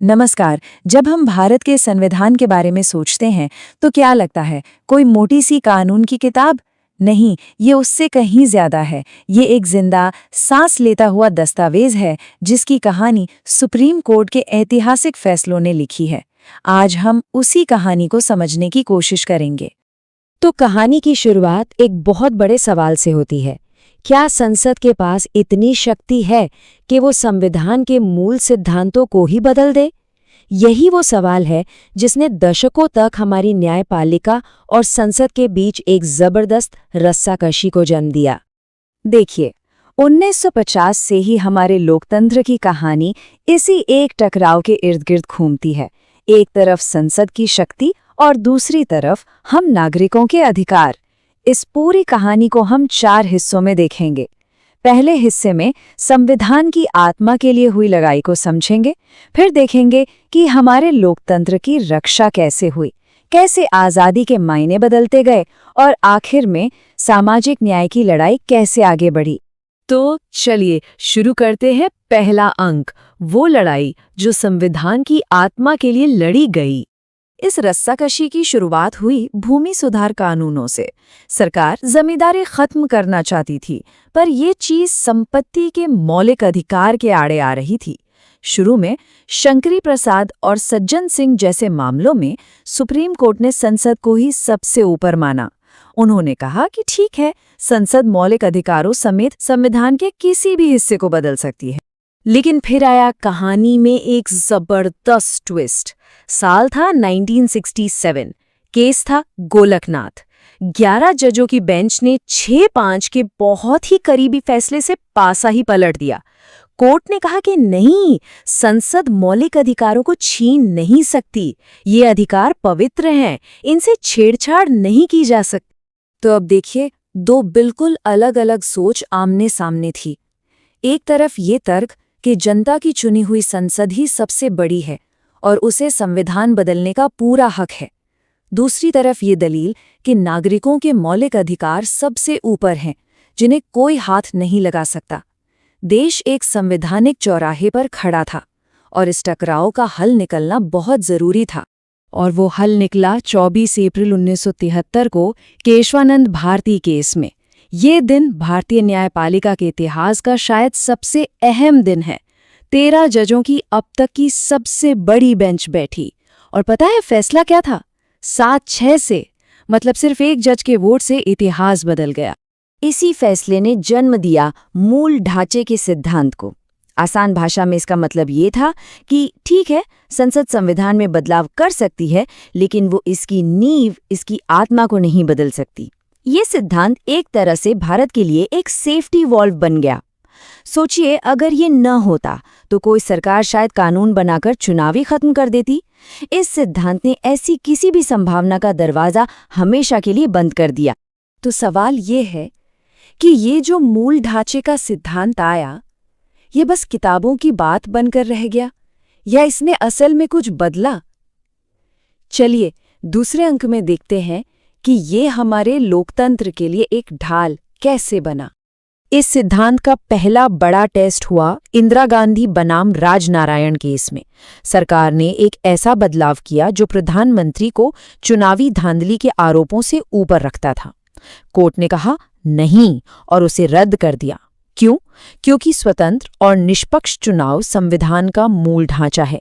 नमस्कार। जब हम भारत के संविधान के बारे में सोचते हैं तो क्या लगता है, कोई मोटी सी कानून की किताब? नहीं, ये उससे कहीं ज्यादा है। ये एक जिंदा, सांस लेता हुआ दस्तावेज है जिसकी कहानी सुप्रीम कोर्ट के ऐतिहासिक फैसलों ने लिखी है। आज हम उसी कहानी को समझने की कोशिश करेंगे। तो कहानी की शुरुआत एक बहुत बड़े सवाल से होती है। क्या संसद के पास इतनी शक्ति है कि वो संविधान के मूल सिद्धांतों को ही बदल दे? यही वो सवाल है जिसने दशकों तक हमारी न्यायपालिका और संसद के बीच एक जबरदस्त रस्साकशी को जन्म दिया। देखिए, 1950 से ही हमारे लोकतंत्र की कहानी इसी एक टकराव के इर्द गिर्द घूमती है। एक तरफ संसद की शक्ति और दूसरी तरफ हम नागरिकों के अधिकार। इस पूरी कहानी को हम 4 हिस्सों में देखेंगे। पहले हिस्से में संविधान की आत्मा के लिए हुई लड़ाई को समझेंगे, फिर देखेंगे कि हमारे लोकतंत्र की रक्षा कैसे हुई, कैसे आज़ादी के मायने बदलते गए और आखिर में सामाजिक न्याय की लड़ाई कैसे आगे बढ़ी। तो चलिए शुरू करते हैं। पहला अंक, वो लड़ाई जो संविधान की आत्मा के लिए लड़ी गई। इस रस्साकशी की शुरुआत हुई भूमि सुधार कानूनों से। सरकार जमींदारी खत्म करना चाहती थी, पर ये चीज संपत्ति के मौलिक अधिकार के आड़े आ रही थी। शुरू में शंकरी प्रसाद और सज्जन सिंह जैसे मामलों में सुप्रीम कोर्ट ने संसद को ही सबसे ऊपर माना। उन्होंने कहा कि ठीक है, संसद मौलिक अधिकारों समेत संविधान के किसी भी हिस्से को बदल सकती है। लेकिन फिर आया कहानी में एक जबरदस्त ट्विस्ट। साल था 1967। केस था गोलकनाथ। 11 जजों की बेंच ने 6-5 के बहुत ही करीबी फैसले से पासा ही पलट दिया। कोर्ट ने कहा कि नहीं, संसद मौलिक अधिकारों को छीन नहीं सकती। ये अधिकार पवित्र हैं, इनसे छेड़छाड़ नहीं की जा सकती। तो अब देखिए, 2 बिल्कुल अलग अलग सोच आमने सामने थी। एक तरफ ये तर्क कि जनता की चुनी हुई संसद ही सबसे बड़ी है और उसे संविधान बदलने का पूरा हक है। दूसरी तरफ ये दलील कि नागरिकों के मौलिक अधिकार सबसे ऊपर हैं, जिन्हें कोई हाथ नहीं लगा सकता। देश एक संवैधानिक चौराहे पर खड़ा था और इस टकराव का हल निकलना बहुत जरूरी था। और वो हल निकला 24 अप्रैल 1973 को केशवानंद भारती केस में। ये दिन भारतीय न्यायपालिका के इतिहास का शायद सबसे अहम दिन है। 13 जजों की अब तक की सबसे बड़ी बेंच बैठी। और पता है फैसला क्या था? 7-6 से, मतलब सिर्फ एक जज के वोट से इतिहास बदल गया। इसी फैसले ने जन्म दिया मूल ढांचे के सिद्धांत को। आसान भाषा में इसका मतलब ये था कि ठीक है, संसद संविधान में बदलाव कर सकती है, लेकिन वो इसकी नींव, इसकी आत्मा को नहीं बदल सकती। ये सिद्धांत एक तरह से भारत के लिए एक सेफ्टी वॉल्व बन गया। सोचिए, अगर ये न होता तो कोई सरकार शायद कानून बनाकर चुनाव ही खत्म कर देती। इस सिद्धांत ने ऐसी किसी भी संभावना का दरवाजा हमेशा के लिए बंद कर दिया। तो सवाल ये है कि ये जो मूल ढांचे का सिद्धांत आया, ये बस किताबों की बात बनकर रह गया या इसने असल में कुछ बदला? चलिए दूसरे अंक में देखते हैं कि ये हमारे लोकतंत्र के लिए एक ढाल कैसे बना। इस सिद्धांत का पहला बड़ा टेस्ट हुआ इंदिरा गांधी बनाम राजनारायण केस में। सरकार ने एक ऐसा बदलाव किया जो प्रधानमंत्री को चुनावी धांधली के आरोपों से ऊपर रखता था। कोर्ट ने कहा नहीं और उसे रद्द कर दिया। क्यों? क्योंकि स्वतंत्र और निष्पक्ष चुनाव संविधान का मूल ढांचा है।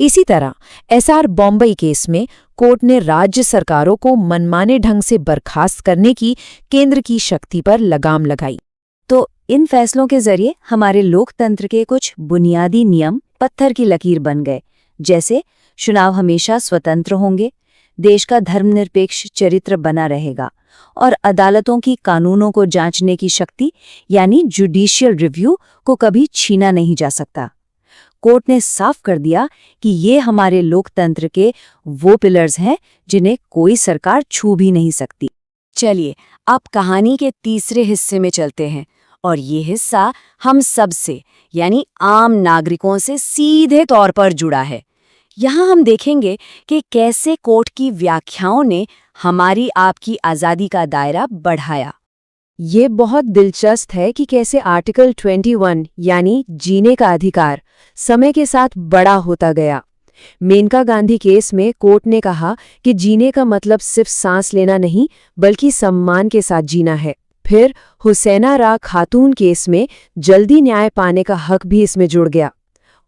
इसी तरह एसआर बॉम्बई केस में कोर्ट ने राज्य सरकारों को मनमाने ढंग से बर्खास्त करने की केंद्र की शक्ति पर लगाम लगाई। तो इन फैसलों के जरिए हमारे लोकतंत्र के कुछ बुनियादी नियम पत्थर की लकीर बन गए, जैसे चुनाव हमेशा स्वतंत्र होंगे, देश का धर्मनिरपेक्ष चरित्र बना रहेगा और अदालतों की कानूनों को जांचने की शक्ति यानी जुडिशियल रिव्यू को कभी छीना नहीं जा सकता। कोर्ट ने साफ कर दिया कि ये हमारे लोकतंत्र के वो पिलर्स हैं जिन्हें कोई सरकार छू भी नहीं सकती। चलिए अब कहानी के तीसरे हिस्से में चलते हैं और ये हिस्सा हम सब से यानी आम नागरिकों से सीधे तौर पर जुड़ा है। यहाँ हम देखेंगे कि कैसे कोर्ट की व्याख्याओं ने हमारी आपकी आज़ादी का दायरा बढ़ाया। ये बहुत दिलचस्प है कि कैसे आर्टिकल 21 यानी जीने का अधिकार समय के साथ बड़ा होता गया। मेनका गांधी केस में कोर्ट ने कहा कि जीने का मतलब सिर्फ सांस लेना नहीं बल्कि सम्मान के साथ जीना है। फिर हुसैना रा खातून केस में जल्दी न्याय पाने का हक भी इसमें जुड़ गया।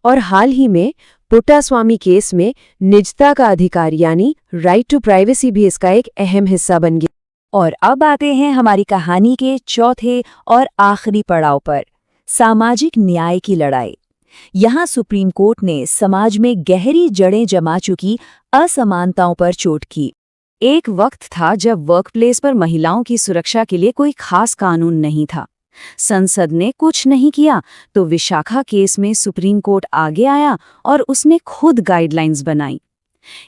और हाल ही में पुट्टास्वामी केस में निजता का अधिकार यानी राइट टू प्राइवेसी भी इसका एक अहम हिस्सा बन गया। और अब आते हैं हमारी कहानी के चौथे और आखिरी पड़ाव पर, सामाजिक न्याय की लड़ाई। यहाँ सुप्रीम कोर्ट ने समाज में गहरी जड़ें जमा चुकी असमानताओं पर चोट की। एक वक्त था जब वर्कप्लेस पर महिलाओं की सुरक्षा के लिए कोई खास कानून नहीं था। संसद ने कुछ नहीं किया तो विशाखा केस में सुप्रीम कोर्ट आगे आया और उसने खुद गाइडलाइंस बनाई।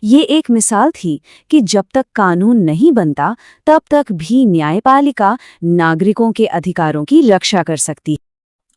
ये एक मिसाल थी कि जब तक कानून नहीं बनता तब तक भी न्यायपालिका नागरिकों के अधिकारों की रक्षा कर सकती।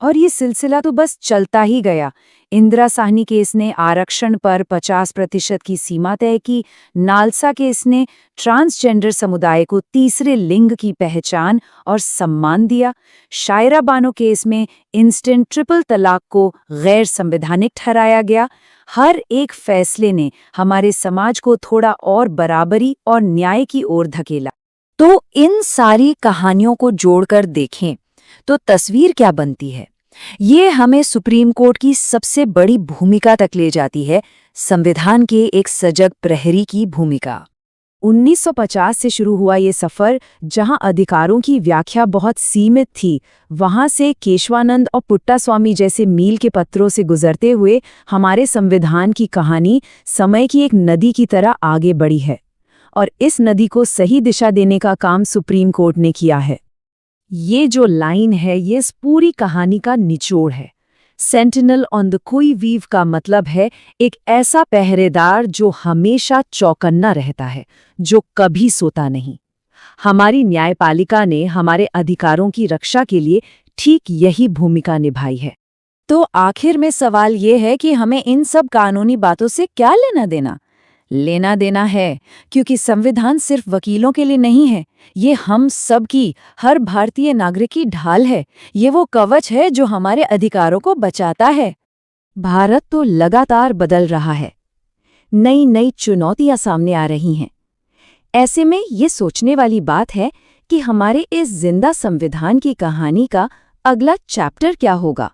और ये सिलसिला तो बस चलता ही गया। इंदिरा साहनी केस ने आरक्षण पर 50% की सीमा तय की। नालसा केस ने ट्रांसजेंडर समुदाय को तीसरे लिंग की पहचान और सम्मान दिया। शायरा बानो केस में इंस्टेंट ट्रिपल तलाक को गैर संवैधानिक ठहराया गया। हर एक फैसले ने हमारे समाज को थोड़ा और बराबरी और न्याय की ओर धकेला। तो इन सारी कहानियों को जोड़कर देखें तो तस्वीर क्या बनती है? ये हमें सुप्रीम कोर्ट की सबसे बड़ी भूमिका तक ले जाती है, संविधान के एक सजग प्रहरी की भूमिका। 1950 से शुरू हुआ ये सफर, जहां अधिकारों की व्याख्या बहुत सीमित थी, वहां से केशवानंद और पुट्टास्वामी जैसे मील के पत्रों से गुजरते हुए हमारे संविधान की कहानी समय की एक नदी की तरह आगे बढ़ी है। और इस नदी को सही दिशा देने का काम सुप्रीम कोर्ट ने किया है। ये जो लाइन है ये इस पूरी कहानी का निचोड़ है। सेंटिनल ऑन द कोई वीव का मतलब है एक ऐसा पहरेदार जो हमेशा चौकन्ना रहता है, जो कभी सोता नहीं। हमारी न्यायपालिका ने हमारे अधिकारों की रक्षा के लिए ठीक यही भूमिका निभाई है। तो आखिर में सवाल ये है कि हमें इन सब कानूनी बातों से क्या लेना देना? लेना देना है, क्योंकि संविधान सिर्फ वकीलों के लिए नहीं है, ये हम सब की, हर भारतीय नागरिक की ढाल है। ये वो कवच है जो हमारे अधिकारों को बचाता है। भारत तो लगातार बदल रहा है, नई नई चुनौतियां सामने आ रही हैं। ऐसे में ये सोचने वाली बात है कि हमारे इस जिंदा संविधान की कहानी का अगला चैप्टर क्या होगा।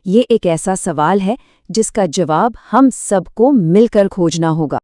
ये एक ऐसा सवाल है जिसका जवाब हम सबको मिलकर खोजना होगा।